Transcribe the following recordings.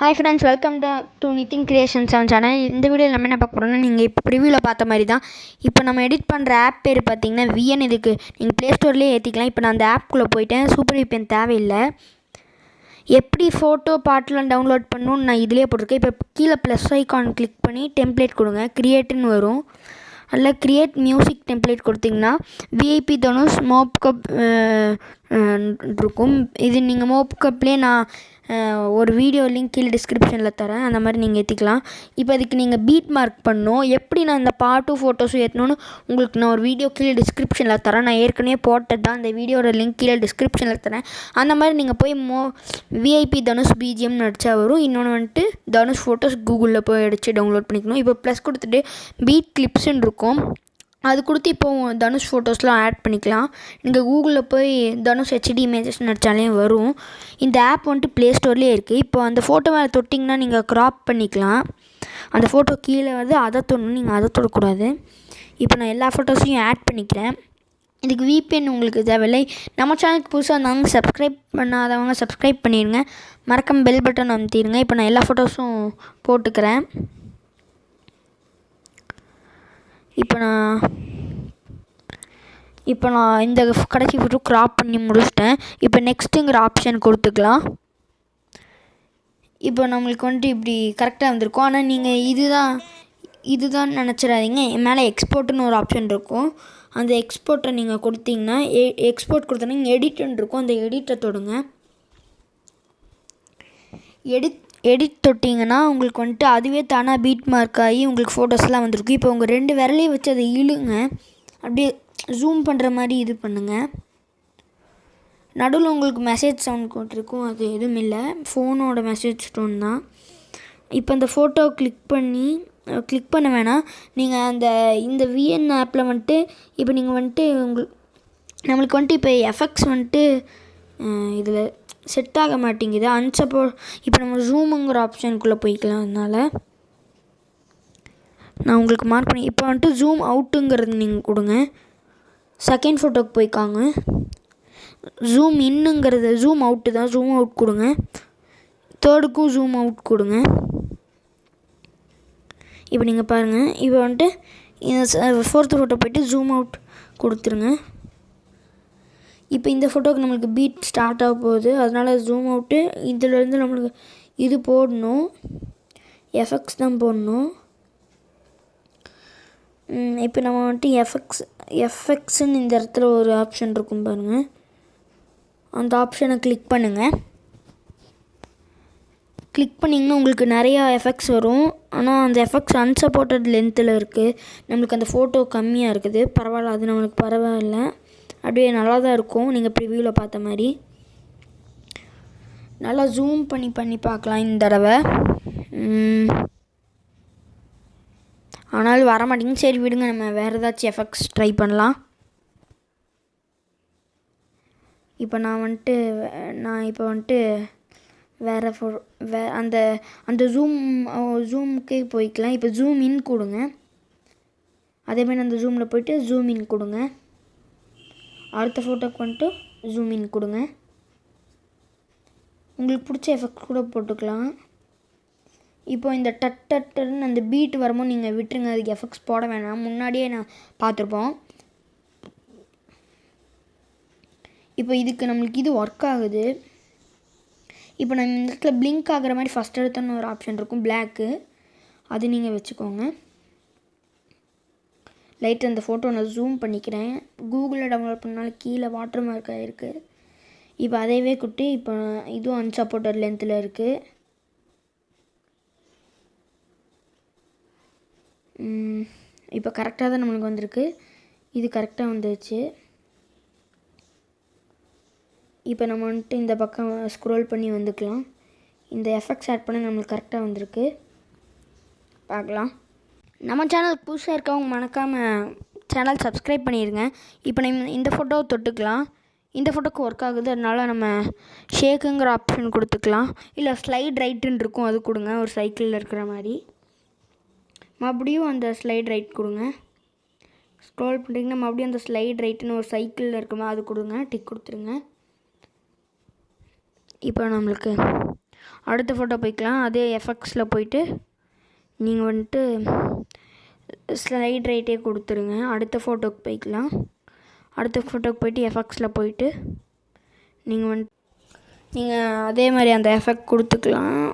Hi friends, welcome to Nitin creations channel. இந்த வீடியோவில் நம்ம என்ன பார்க்க போகிறோம்னா, நீங்கள் இப்போ ரிவ்யூவில் பார்த்த மாதிரி தான். இப்போ நம்ம எடிட் பண்ணுற ஆப் பேர் பார்த்தீங்கன்னா விஎன். இதுக்கு நீங்கள் ப்ளே ஸ்டோர்லேயே ஏற்றிக்கலாம். இப்போ நான் அந்த ஆப்குள்ளே போயிட்டேன். சூப்பர் விபிஎன் தேவையில்லை. எப்படி ஃபோட்டோ பாட்டெலாம் டவுன்லோட் பண்ணணும்னு நான் இதிலே போட்டிருக்கேன். இப்போ கீழே ப்ளஸ் ஐக்கான் கிளிக் பண்ணி டெம்ப்ளேட் கொடுங்க. க்ரியேட்டுன்னு வரும். அதில் க்ரியேட் மியூசிக் டெம்ப்ளேட் கொடுத்திங்கன்னா விஐபி தனுஷ் மோப்கப் இருக்கும். இது நீங்கள் மோப்கப்லேயே நான் ஒரு வீடியோ லிங்க் கீழே டிஸ்கிரிப்ஷனில் தரேன். அந்த மாதிரி நீங்கள் ஏற்றிக்கலாம். இப்போ அதுக்கு நீங்கள் பீட் மார்க் பண்ணணும். எப்படி நான் இந்த பாட்டும் ஃபோட்டோஸும் ஏற்றணும்னு உங்களுக்கு நான் ஒரு வீடியோ கீழே டிஸ்கிரிப்ஷனில் தரேன். நான் ஏற்கனவே போட்டது தான். அந்த வீடியோட லிங்க் கீழே டிஸ்கிரிப்ஷனில் தரேன். அந்த மாதிரி நீங்கள் போய் விஐபி தனுஷ் பிஜிஎம்னு அடித்தா வரும். இன்னொன்று வந்துட்டு தனுஷ் ஃபோட்டோஸ் கூகுளில் போய் அடித்து டவுன்லோட் பண்ணிக்கணும். இப்போ ப்ளஸ் கொடுத்துட்டு பீட் கிளிப்ஸுன்னு இருக்கும். அது கொடுத்து இப்போது தனுஷ் ஃபோட்டோஸ்லாம் ஆட் பண்ணிக்கலாம். நீங்கள் கூகுளில் போய் தனுஷ் ஹெச்டி இமேஜஸ்ன்னு அடித்தாலே வரும். இந்த ஆப் வந்துட்டு ப்ளே ஸ்டோர்லேயே இருக்குது. இப்போ அந்த ஃபோட்டோ மேலே தொட்டிங்கன்னா நீங்கள் க்ராப் பண்ணிக்கலாம். அந்த ஃபோட்டோ கீழே வந்து அதை தொடணும், நீங்கள் அதை தொடக்கூடாது. இப்போ நான் எல்லா ஃபோட்டோஸையும் ஆட் பண்ணிக்கிறேன். இதுக்கு விபிஎன் உங்களுக்கு தேவையில்லை. நம்ம சேனலுக்கு புதுசாக இருந்தாங்க சப்ஸ்கிரைப் பண்ணாதவங்க சப்ஸ்கிரைப் பண்ணிடுங்க. மறக்காம பெல் பட்டன் அமுத்திடுங்க. இப்போ நான் எல்லா ஃபோட்டோஸும் போட்டுக்கிறேன். இப்போ நான் இந்த கடைசி ஃபோட்டோ க்ராப் பண்ணி முடிச்சிட்டேன். இப்போ நெக்ஸ்ட்டுங்கிற ஆப்ஷன் கொடுத்துக்கலாம். இப்போ நம்மளுக்கு வந்துட்டு இப்படி கரெக்டாக வந்திருக்கும். ஆனால் நீங்கள் இதுதான் நினச்சிடாதீங்க. மேலே எக்ஸ்போர்ட்டுன்னு ஒரு ஆப்ஷன் இருக்கும். அந்த எக்ஸ்போர்ட்டை நீங்கள் கொடுத்தீங்கன்னா எக்ஸ்போர்ட் கொடுத்தோன்னா எடிட்டுன்னு இருக்கும். அந்த எடிட்டை தொடுங்க. எடிட் தொட்டிங்கன்னா உங்களுக்கு வந்துட்டு அதுவே தானாக பீட் மார்க் ஆகி உங்களுக்கு ஃபோட்டோஸ்லாம் வந்திருக்கும். இப்போ உங்கள் 2 விரலையும் வச்சு அதை இழுங்க. அப்படியே ஜூம் பண்ணுற மாதிரி இது பண்ணுங்கள். நடுவில் உங்களுக்கு மெசேஜ் சவுண்ட் போட்டிருக்கும். அது எதுவும் இல்லை, ஃபோனோட மெசேஜ் டோன் தான். இப்போ அந்த ஃபோட்டோ கிளிக் பண்ண வேணாம். நீங்கள் இந்த விஎன் ஆப்பில் வந்துட்டு இப்போ நீங்கள் வந்துட்டு நம்மளுக்கு வந்துட்டு இப்போ எஃபெக்ட்ஸ் வந்துட்டு இதில் செட் ஆக மாட்டேங்குது. இப்போ நம்ம ஜூமுங்கிற ஆப்ஷனுக்குள்ளே போய்க்கலாம். அதனால் நான் உங்களுக்கு மார்க் பண்ணி இப்போ வந்துட்டு ஜூம் அவுட்டுங்கிறது நீங்கள் கொடுங்க. செகண்ட் ஃபோட்டோக்கு போய்க்காங்க. ஜூம் இன்னுங்கிறது ஜூம் அவுட்டு தான். ஜூம் அவுட் கொடுங்க. தேர்டுக்கும் ஜூம் அவுட் கொடுங்க. இப்போ நீங்கள் பாருங்கள். இப்போ வந்துட்டு இந்த ஃபோர்த்து ஃபோட்டோ போய்ட்டு ஜூம் அவுட் கொடுத்துருங்க. இப்போ இந்த ஃபோட்டோக்கு நம்மளுக்கு பீட் ஸ்டார்ட் ஆக போகுது. அதனால் ஜூம் அவுட்டு இதிலேருந்து நம்மளுக்கு இது போடணும். எஃபெக்ட்ஸ் தான் போடணும். இப்போ நம்ம வந்துட்டு எஃபெக்ட்ஸுன்னு இந்த இடத்துல ஒரு ஆப்ஷன் இருக்கும் பாருங்கள். அந்த ஆப்ஷனை கிளிக் பண்ணுங்கள். கிளிக் பண்ணிங்கன்னா உங்களுக்கு நிறையா எஃபெக்ட்ஸ் வரும். ஆனால் அந்த எஃபெக்ட்ஸ் அன்சப்போர்ட்டட் லென்த்தில் இருக்குது. நம்மளுக்கு அந்த ஃபோட்டோ கம்மியாக இருக்குது. பரவாயில்ல, அது நம்மளுக்கு பரவாயில்ல. அப்படியே நல்லா தான் இருக்கும். நீங்கள் ப்ரிவியூவில் பார்த்த மாதிரி நல்லா ஜூம் பண்ணி பார்க்கலாம் இந்த தடவை. ஆனாலும் வர மாட்டேங்குது. சரி விடுங்க, நம்ம வேறு ஏதாச்சும் எஃபெக்ட்ஸ் ட்ரை பண்ணலாம். இப்போ நான் வந்துட்டு வேறு அந்த ஜூமுக்கே போய்க்கலாம். இப்போ ஜூம் இன் கொடுங்க. அதேமாதிரி அந்த ஜூமில் போய்ட்டு ஜூம் இன் கொடுங்க. அடுத்த ஃபோட்டோக்கு வந்துட்டு ஜூம் இன் கொடுங்க. உங்களுக்கு பிடிச்ச எஃபெக்ட் கூட போட்டுக்கலாம். இப்போ இந்த டட்டுன்னு அந்த பீட் வரும்போது நீங்கள் விட்டுருங்க. அதுக்கு எஃபெக்ட்ஸ் போட வேணாம். முன்னாடியே நான் பார்த்துருப்போம். இப்போ இதுக்கு நம்மளுக்கு இது ஒர்க் ஆகுது. இப்போ நம்ம இந்த இடத்துல பிளிங்க் ஆகிற மாதிரி ஃபஸ்ட் எடுத்தோன்னு ஒரு ஆப்ஷன் இருக்கும், பிளாக்கு. அது நீங்கள் வச்சுக்கோங்க. லைட்டாக அந்த ஃபோட்டோ நான் ஜூம் பண்ணிக்கிறேன். கூகுளில் டவுன்லோட் பண்ணாலும் கீழே வாட்டர் மார்க் ஆகிருக்கு. இப்போ அதையவே குட்டி இப்போ இதுவும் அன்சப்போர்ட்டட் லென்த்தில் இருக்குது. இப்போ கரெக்டாக தான் நம்மளுக்கு வந்திருக்கு. இது கரெக்டாக வந்துடுச்சு. இப்போ நம்ம வந்துட்டு இந்த பக்கம் ஸ்க்ரோல் பண்ணி வந்துக்கலாம். இந்த எஃபெக்ட்ஸ் ஆட் பண்ண நம்மளுக்கு கரெக்டாக வந்திருக்கு. பார்க்கலாம். நம்ம சேனல் புதுசாக இருக்கவங்க மறக்காமல் சேனல் சப்ஸ்கிரைப் பண்ணிடுங்க. இப்போ நம்ம இந்த ஃபோட்டோவை தொட்டுக்கலாம். இந்த ஃபோட்டோக்கு ஒர்க் ஆகுது. அதனால் நம்ம ஷேக்குங்கிற ஆப்ஷன் கொடுத்துக்கலாம். இல்லை ஸ்லைட் ரைட்டுன்னு இருக்கும், அது கொடுங்க. ஒரு சைக்கிளில் இருக்கிற மாதிரி மறுபடியும் அந்த ஸ்லைட் ரைட் கொடுங்க. ஸ்க்ரோல் பண்ணிங்கன்னா மறுபடியும் அந்த ஸ்லைட் ரைட்டுன்னு ஒரு சைக்கிளில் இருக்குமா, அது கொடுங்க. டிக் கொடுத்துருங்க. இப்போ நம்மளுக்கு அடுத்த ஃபோட்டோ போய்க்கலாம். அதே எஃபெக்ட்ஸில் போயிட்டு நீங்கள் வந்துட்டு ஸ்லைட் ரைட்டே கொடுத்துருங்க. அடுத்த ஃபோட்டோக்கு போய்க்கலாம். அடுத்த ஃபோட்டோக்கு போய்ட்டு எஃபெக்ட்ஸில் போயிட்டு நீங்கள் அதே மாதிரி அந்த எஃபெக்ட் கொடுத்துக்கலாம்.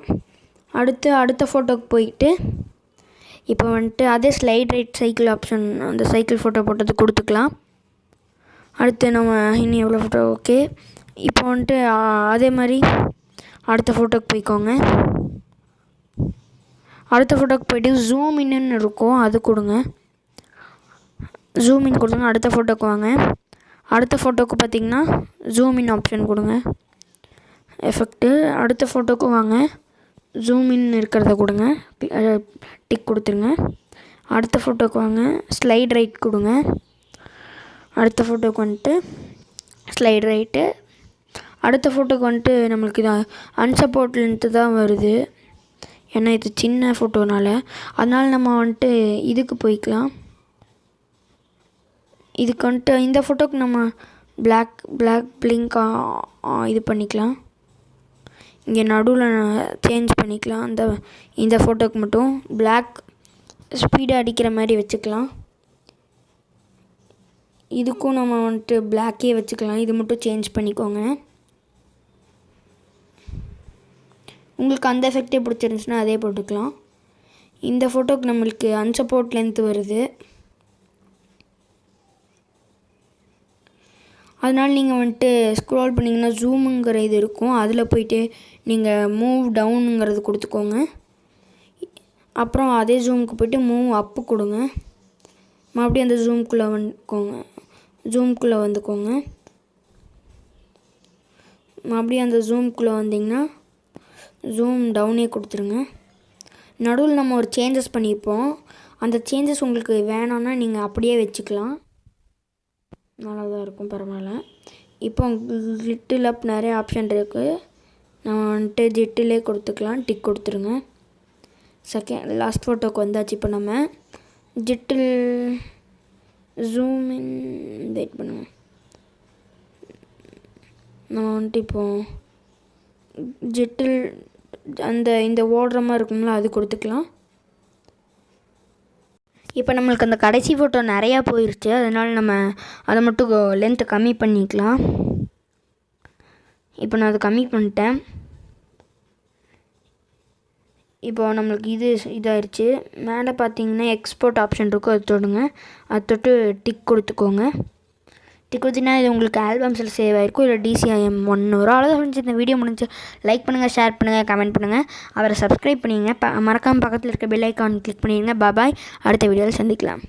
அடுத்த ஃபோட்டோக்கு போயிட்டு இப்போ வந்துட்டு அதே ஸ்லைட் ரைட் சைக்கிள் ஆப்ஷன், அந்த சைக்கிள் ஃபோட்டோ போட்டது கொடுத்துக்கலாம். அடுத்து நம்ம இன்னும் எவ்வளோ ஃபோட்டோ ஓகே. இப்போ வந்துட்டு அதே மாதிரி அடுத்த ஃபோட்டோக்கு போய்க்கோங்க. அடுத்த ஃபோட்டோக்கு போய்ட்டு ஜூம் இன்னு இருக்கும், அது கொடுங்க. ஜூம் இன் கொடுத்துங்க. அடுத்த ஃபோட்டோக்கு வாங்க. அடுத்த ஃபோட்டோக்கு பார்த்திங்கன்னா ஜூம் இன் ஆப்ஷன் கொடுங்க, எஃபெக்ட்டு. அடுத்த ஃபோட்டோக்கு வாங்க, ஜூம் இன் இருக்கிறத கொடுங்க, டிக் கொடுத்துருங்க. அடுத்த ஃபோட்டோக்கு வாங்க, ஸ்லைட் ரைட் கொடுங்க. அடுத்த ஃபோட்டோக்கு வந்துட்டு ஸ்லைட் ரைட்டு. அடுத்த ஃபோட்டோக்கு வந்துட்டு நம்மளுக்கு இது அன்சப்போர்ட் லென்த்து தான் வருது, ஏன்னா இது சின்ன ஃபோட்டோனால. அதனால் நம்ம வந்துட்டு இதுக்கு போய்க்கலாம். இதுக்கு வந்துட்டு இந்த ஃபோட்டோக்கு நம்ம பிளாக் பிளிங்க் இது பண்ணிக்கலாம். இங்கே நடுவில் சேஞ்ச் பண்ணிக்கலாம். இந்த ஃபோட்டோக்கு மட்டும் பிளாக் ஸ்பீடாக அடிக்கிற மாதிரி வச்சுக்கலாம். இதுக்கும் நம்ம வந்துட்டு பிளாக்கே வச்சுக்கலாம். இது மட்டும் சேஞ்ச் பண்ணிக்கோங்க. உங்களுக்கு அந்த எஃபெக்டே பிடிச்சிருந்துச்சுன்னா அதே போட்டுக்கலாம். இந்த ஃபோட்டோக்கு நம்மளுக்கு அன்சப்போர்ட் லென்த் வருது, அதனால் நீங்கள் வந்துட்டு ஸ்க்ரோல் பண்ணிங்கன்னா ஜூமுங்கிற இது இருக்கும், அதில் போய்ட்டு நீங்கள் மூவ் டவுனுங்கிறது கொடுத்துக்கோங்க. அப்புறம் அதே ஜூமுக்கு போய்ட்டு மூவ் அப்பு கொடுங்க. மறுபடியும் அந்த ஜூமுக்குள்ளே வந்துக்கோங்க. மறுபடியும் அந்த ஜூமுக்குள்ளே வந்திங்கன்னா ஜூம் டவுனே கொடுத்துருங்க. நடுவில் நம்ம ஒரு சேஞ்சஸ் பண்ணியிருப்போம், அந்த சேஞ்சஸ் உங்களுக்கு வேணான்னா நீங்கள் அப்படியே வச்சுக்கலாம், நல்லா தான் இருக்கும், பரவாயில்ல. இப்போ லிட்டில் அப் நிறைய ஆப்ஷன் இருக்குது, நம்ம வந்துட்டு ஜிட்டிலே கொடுத்துக்கலாம், டிக் கொடுத்துருங்க. லாஸ்ட் ஃபோட்டோக்கு வந்தாச்சு. இப்போ நம்ம ஜிட்டில் ஜூம் இன் வெயிட் பண்ணுங்க. நம்ம வந்துட்டு இப்போது ஜிட்டில் இந்த ஓடுற மாதிரி இருக்குங்களா, அது கொடுத்துக்கலாம். இப்போ நம்மளுக்கு அந்த கடைசி ஃபோட்டோ நிறையா போயிடுச்சு, அதனால் நம்ம அதை மட்டும் லென்த்தை கம்மி பண்ணிக்கலாம். இப்போ நான் அதை கம்மி பண்ணிட்டேன். இப்போது நம்மளுக்கு இதாகிடுச்சு. மேலே பார்த்தீங்கன்னா எக்ஸ்போர்ட் ஆப்ஷன் இருக்கும், அது தொடுங்க. அது தொட்டு டிக் கொடுத்துக்கோங்க. டிக் கொடுத்தீங்கன்னா இது உங்களுக்கு ஆல்பம்ஸில் சேவ் ஆகிருக்கும், இல்லை DCIM 1 வரும். அவ்வளோதான். இந்த வீடியோ முடிஞ்சு லைக் பண்ணுங்கள், ஷேர் பண்ணுங்கள், கமெண்ட் பண்ணுங்கள், அவரை சப்ஸ்கிரைப் பண்ணிடுங்க. மறக்காமல் பக்கத்தில் இருக்க பெல் ஐக்கான் கிளிக் பண்ணிடுங்க. பாய். அடுத்த வீடியோவில் சந்திக்கலாம்.